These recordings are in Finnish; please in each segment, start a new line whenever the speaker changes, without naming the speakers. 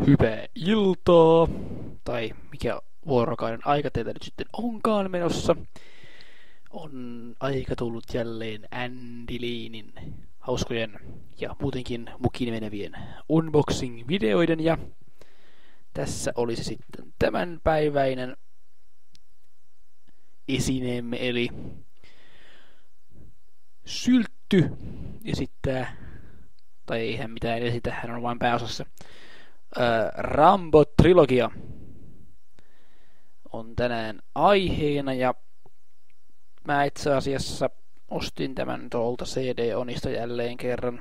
Hyvää iltaa, tai mikä vuorokauden aika teillä nyt sitten onkaan menossa. On aika tullut jälleen Andy Leanin hauskojen ja muutenkin mukiin menevien unboxing-videoiden, ja tässä olisi sitten tämänpäiväinen esineemme, eli Syltty esittää, tai ei hän mitään esitä, hän on vain pääosassa. Rambo-trilogia on tänään aiheena, ja mä itse asiassa ostin tämän tuolta CD-onista jälleen kerran.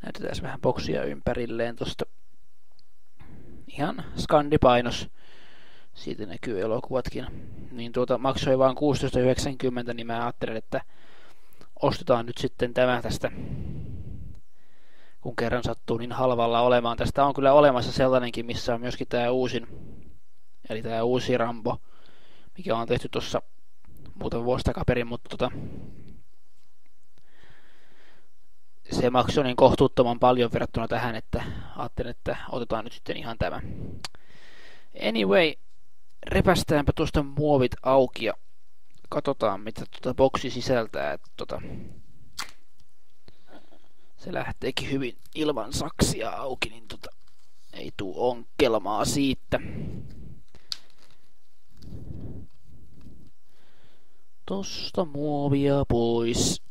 Näytetään vähän boksia ympärilleen tosta. Ihan skandipainos. Siitä näkyy elokuvatkin. Niin maksoi vaan 16,90, niin mä ajattelin, että ostetaan nyt sitten tämä tästä, kun kerran sattuu niin halvalla olemaan. Tästä on kyllä olemassa sellainenkin, missä on myöskin tää uusin, eli tää uusi Rambo, mikä on tehty tuossa muutama vuosi takaperin, mutta se maksoi niin kohtuuttoman paljon verrattuna tähän, että ajattelin, että otetaan nyt sitten ihan tämä. Anyway, repästäänpä tuosta muovit auki ja katsotaan, mitä boksi sisältää. Se lähteekin hyvin ilman saksia auki, niin ei tuu onkelmaa siitä. Tosta muovia pois.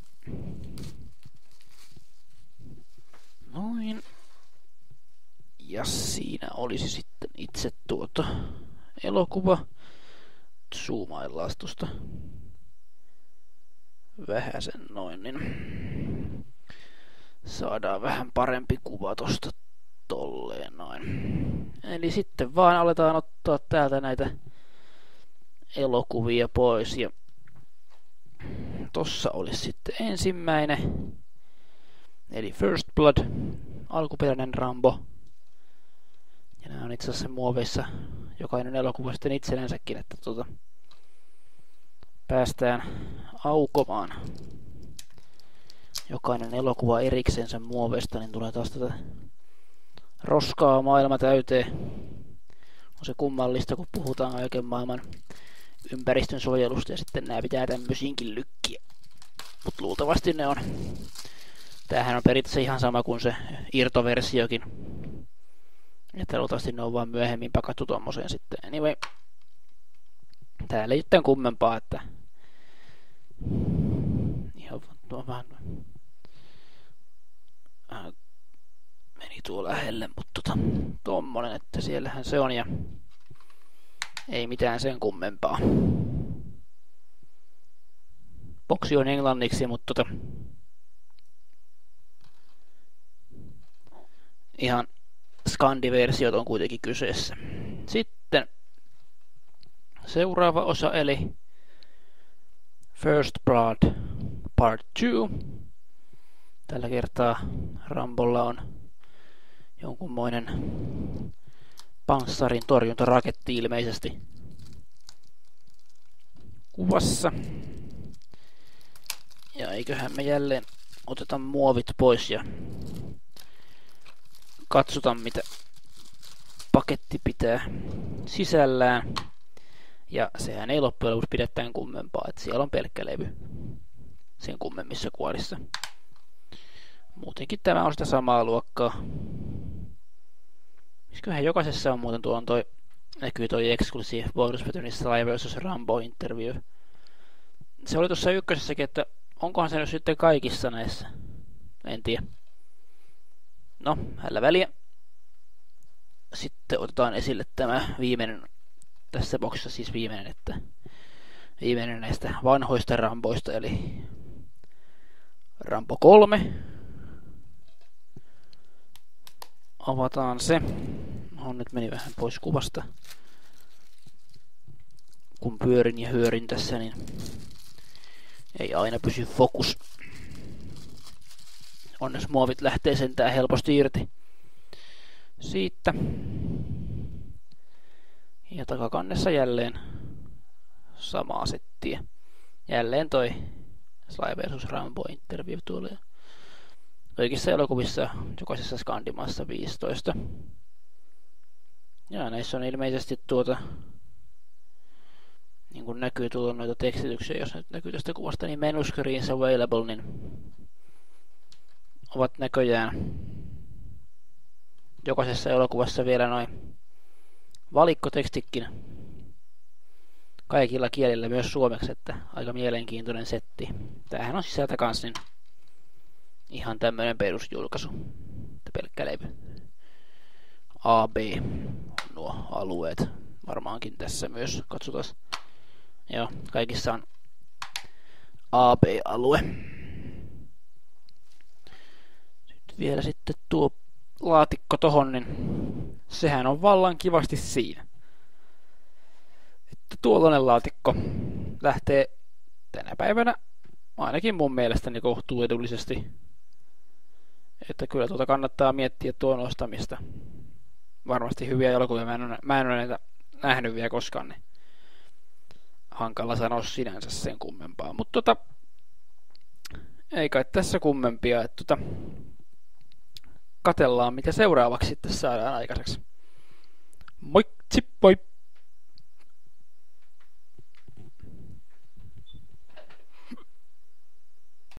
Noin. Ja siinä olisi sitten itse elokuva. Zoomaillaan tosta vähäsen noin, niin saadaan vähän parempi kuva tosta tolleen noin. Eli sitten vaan aletaan ottaa täältä näitä elokuvia pois, ja tossa olisi sitten ensimmäinen, eli First Blood, alkuperäinen Rambo. Ja nämä on itse asiassa muoveissa jokainen elokuva sitten itsenänsäkin, että päästään aukomaan jokainen elokuva eriksensä muoveista, niin tulee taas tätä roskaa maailma täyteen. On se kummallista, kun puhutaan kaiken maailman ympäristön suojelusta ja sitten nämä pitää tämmöisiinkin lykkiä. Mutta luultavasti ne on. Tämähän on periaatteessa ihan sama kuin se irtoversiokin. Että luultavasti ne on vaan myöhemmin pakattu tommoseen sitten. Anyway, täällä ei sitten kummempaa, että ihan vähän meni tuo lähelle, mutta tommonen, että siellähän se on, ja ei mitään sen kummempaa. Boksi on englanniksi, mutta ihan skandiversiot on kuitenkin kyseessä. Sitten seuraava osa, eli First Blood Part 2. Tällä kertaa Rambolla on jonkunmoinen panssarin torjuntaraketti ilmeisesti kuvassa. Ja eiköhän me jälleen oteta muovit pois ja katsotaan, mitä paketti pitää sisällään. Ja sehän ei loppujen lopuksi pidä tämän kummempaa, että siellä on pelkkä levy sen kummemmissa kuorissa. Muutenkin tämä on sitä samaa luokkaa. Misköhän jokaisessa on muuten näkyy toi Exclusive Bonus Material Sly vs. Rambo Interview. Se oli tuossa ykkösessäkin, että onkohan se nyt sitten kaikissa näissä. En tiedä. No, hällä väliä. Sitten otetaan esille tämä viimeinen, tässä boksissa siis viimeinen näistä vanhoista Ramboista, eli Rambo 3. Avataan se. Nyt meni vähän pois kuvasta. Kun pyörin ja hyörin tässä, niin ei aina pysy fokus. Onnes muovit lähtee sentään helposti irti siitä. Ja takakannessa jälleen samaa settiä. Jälleen toi Sly vs. Rambo Interview tuolla. kaikissa elokuvissa jokaisessa Skandimaassa 15. Ja näissä on ilmeisesti niin kuin näkyy tuolla noita tekstityksiä, jos nyt näkyy tästä kuvasta, niin menu screens available, niin ovat näköjään jokaisessa elokuvassa vielä noin valikkotekstikin kaikilla kielillä, myös suomeksi, että aika mielenkiintoinen setti. Tämähän on sisältä kans niin ihan tämmönen perusjulkaisu, että pelkkä levy. A, B on nuo alueet varmaankin tässä myös, katsotaan. Joo, kaikissa on A-B-alue. Vielä sitten tuo laatikko tohon, niin sehän on vallan kivasti siinä. Että tuollainen laatikko lähtee tänä päivänä ainakin mun mielestäni kohtuuedullisesti. Että kyllä tuota kannattaa miettiä tuon ostamista. Varmasti hyviä elokuvia, mä en ole näitä nähnyt vielä koskaan, niin hankala sanoa sinänsä sen kummempaa. Mutta ei kai tässä kummempia, että katellaan mitä seuraavaksi sitten saadaan aikaiseksi. Moi, tsip, moi!